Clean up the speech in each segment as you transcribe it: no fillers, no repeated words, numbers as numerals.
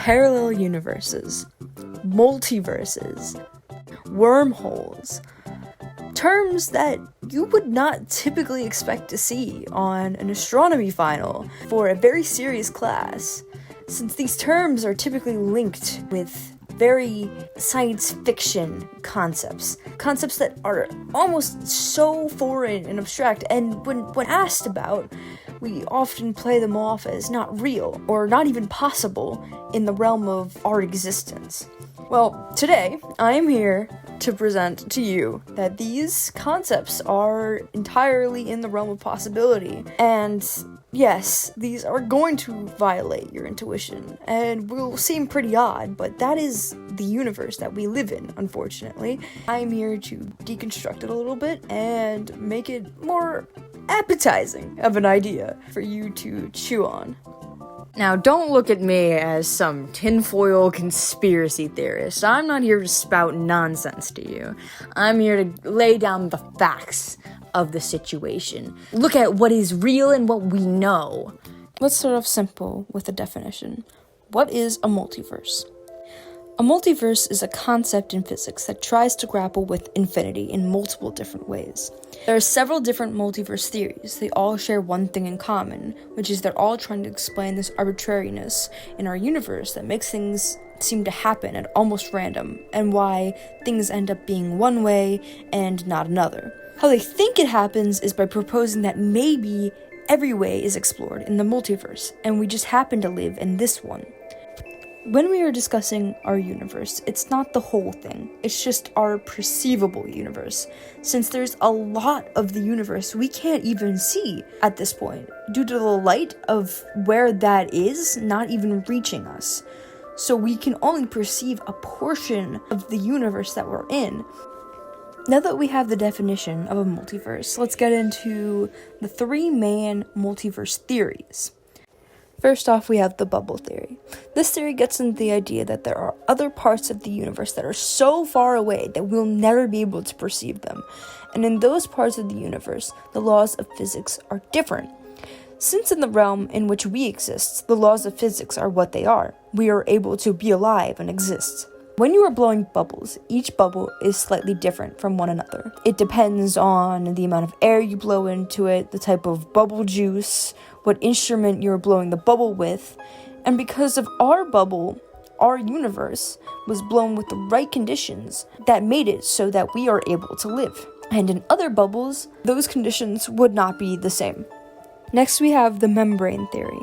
parallel universes, multiverses, wormholes, terms that you would not typically expect to see on an astronomy final for a very serious class, since these terms are typically linked with very science fiction concepts that are almost so foreign and abstract, and when asked about, we often play them off as not real or not even possible in the realm of our existence. Well, today I am here to present to you that these concepts are entirely in the realm of possibility, and yes, these are going to violate your intuition and will seem pretty odd, but that is the universe that we live in, unfortunately. I'm here to deconstruct it a little bit and make it more appetizing of an idea for you to chew on. Now, don't look at me as some tinfoil conspiracy theorist. I'm not here to spout nonsense to you. I'm here to lay down the facts of the situation. Look at what is real and what we know. Let's start off simple with a definition. What is a multiverse? A multiverse is a concept in physics that tries to grapple with infinity in multiple different ways. There are several different multiverse theories. They all share one thing in common, which is they're all trying to explain this arbitrariness in our universe that makes things seem to happen at almost random, and why things end up being one way and not another. How they think it happens is by proposing that maybe every way is explored in the multiverse, and we just happen to live in this one. When we are discussing our universe, it's not the whole thing, it's just our perceivable universe, since there's a lot of the universe we can't even see at this point, due to the light of where that is not even reaching us. So we can only perceive a portion of the universe that we're in. Now that we have the definition of a multiverse, let's get into the three main multiverse theories. First off, we have the bubble theory. This theory gets into the idea that there are other parts of the universe that are so far away that we'll never be able to perceive them. And in those parts of the universe, the laws of physics are different. Since in the realm in which we exist, the laws of physics are what they are, we are able to be alive and exist. When you are blowing bubbles, each bubble is slightly different from one another. It depends on the amount of air you blow into it, the type of bubble juice, what instrument you're blowing the bubble with, and because of our bubble, our universe was blown with the right conditions that made it so that we are able to live. And in other bubbles, those conditions would not be the same. Next, we have the membrane theory.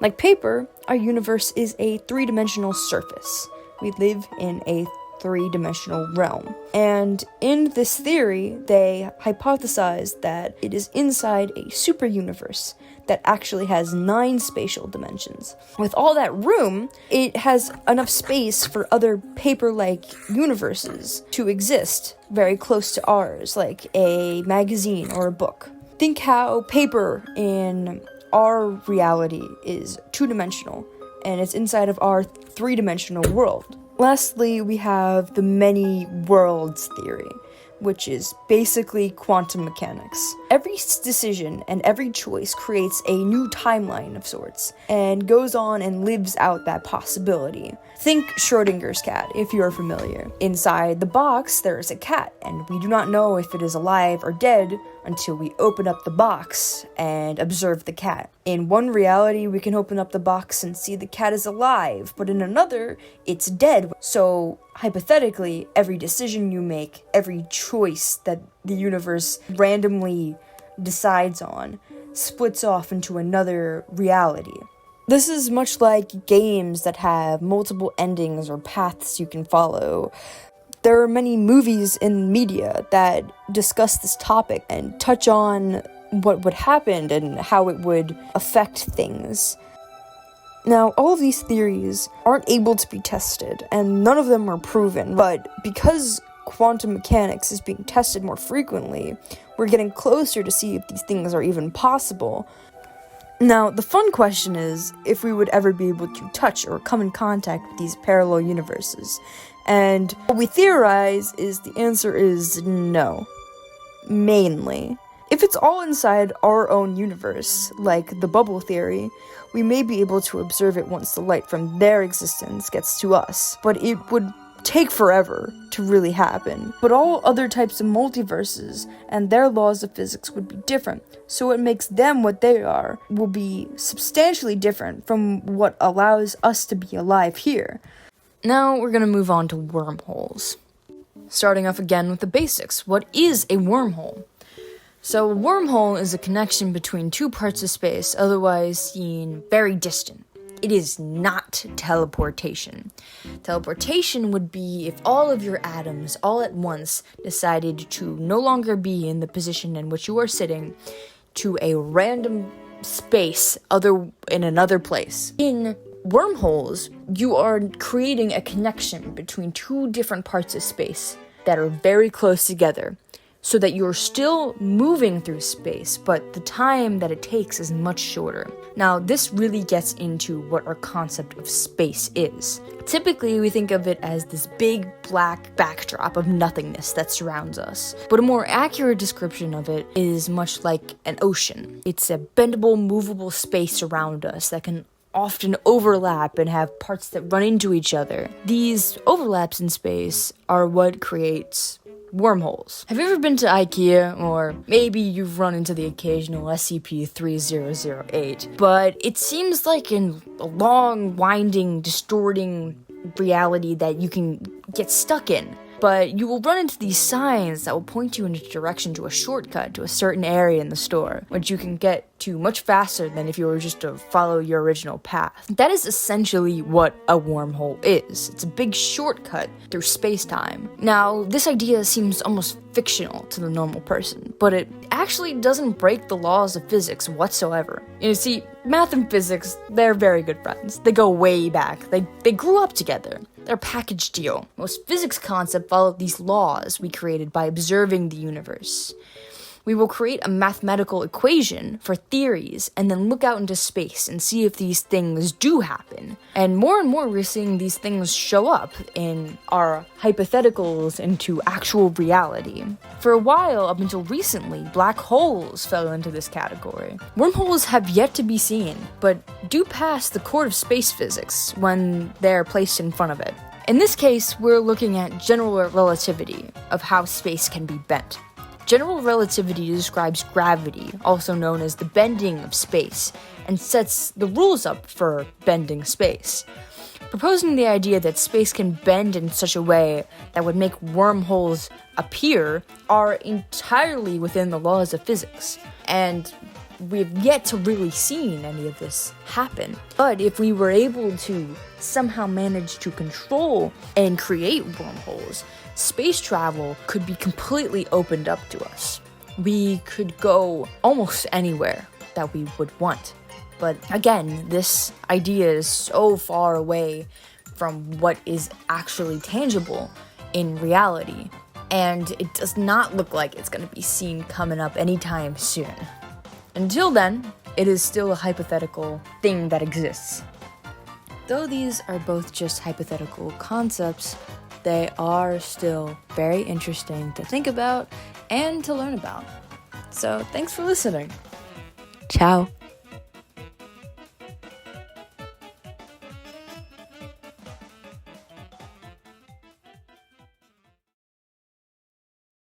Like paper, our universe is a three-dimensional surface. We live in a three-dimensional realm. And in this theory, they hypothesize that it is inside a super universe that actually has 9 spatial dimensions. With all that room, it has enough space for other paper-like universes to exist very close to ours, like a magazine or a book. Think how paper in our reality is 2-dimensional, and it's inside of our 3-dimensional world. Lastly, we have the many worlds theory, which is basically quantum mechanics. Every decision and every choice creates a new timeline of sorts, and goes on and lives out that possibility. Think Schrodinger's cat, if you are familiar. Inside the box, there is a cat, and we do not know if it is alive or dead until we open up the box and observe the cat. In one reality, we can open up the box and see the cat is alive, but in another, it's dead. So, hypothetically, every decision you make, every choice that the universe randomly decides on, splits off into another reality. This is much like games that have multiple endings or paths you can follow. There are many movies in media that discuss this topic and touch on what would happen and how it would affect things. Now, all of these theories aren't able to be tested, and none of them are proven, but because quantum mechanics is being tested more frequently, we're getting closer to see if these things are even possible. Now, the fun question is if we would ever be able to touch or come in contact with these parallel universes. And what we theorize is the answer is no. Mainly. If it's all inside our own universe, like the bubble theory, we may be able to observe it once the light from their existence gets to us, but it would take forever to really happen. But all other types of multiverses and their laws of physics would be different, so what makes them what they are will be substantially different from what allows us to be alive here. Now we're gonna move on to wormholes. Starting off again with the basics. What is a wormhole? So a wormhole is a connection between two parts of space, otherwise seen very distant. It is not teleportation. Teleportation would be if all of your atoms all at once decided to no longer be in the position in which you are sitting to a random space in another place. In wormholes, you are creating a connection between two different parts of space that are very close together, so that you're still moving through space, but the time that it takes is much shorter. Now, this really gets into what our concept of space is. Typically, we think of it as this big black backdrop of nothingness that surrounds us, but a more accurate description of it is much like an ocean. It's a bendable, movable space around us that can often overlap and have parts that run into each other. These overlaps in space are what creates wormholes. Have you ever been to IKEA, or maybe you've run into the occasional SCP-3008, but it seems like in a long, winding, distorting reality that you can get stuck in. But you will run into these signs that will point you in a direction to a shortcut to a certain area in the store, which you can get to much faster than if you were just to follow your original path. That is essentially what a wormhole is. It's a big shortcut through space-time. Now, this idea seems almost fictional to the normal person, but it actually doesn't break the laws of physics whatsoever. You see, math and physics, they're very good friends. They go way back. They grew up together. They're a package deal. Most physics concepts follow these laws we created by observing the universe. We will create a mathematical equation for theories and then look out into space and see if these things do happen. And more we're seeing these things show up in our hypotheticals into actual reality. For a while, up until recently, black holes fell into this category. Wormholes have yet to be seen, but do pass the court of space physics when they're placed in front of it. In this case, we're looking at general relativity of how space can be bent. General relativity describes gravity, also known as the bending of space, and sets the rules up for bending space, proposing the idea that space can bend in such a way that would make wormholes appear are entirely within the laws of physics, and we've yet to really seen any of this happen. But if we were able to somehow manage to control and create wormholes, space travel could be completely opened up to us. We could go almost anywhere that we would want. But again, this idea is so far away from what is actually tangible in reality, and it does not look like it's going to be seen coming up anytime soon. Until then, it is still a hypothetical thing that exists. Though these are both just hypothetical concepts, they are still very interesting to think about and to learn about. So thanks for listening. Ciao.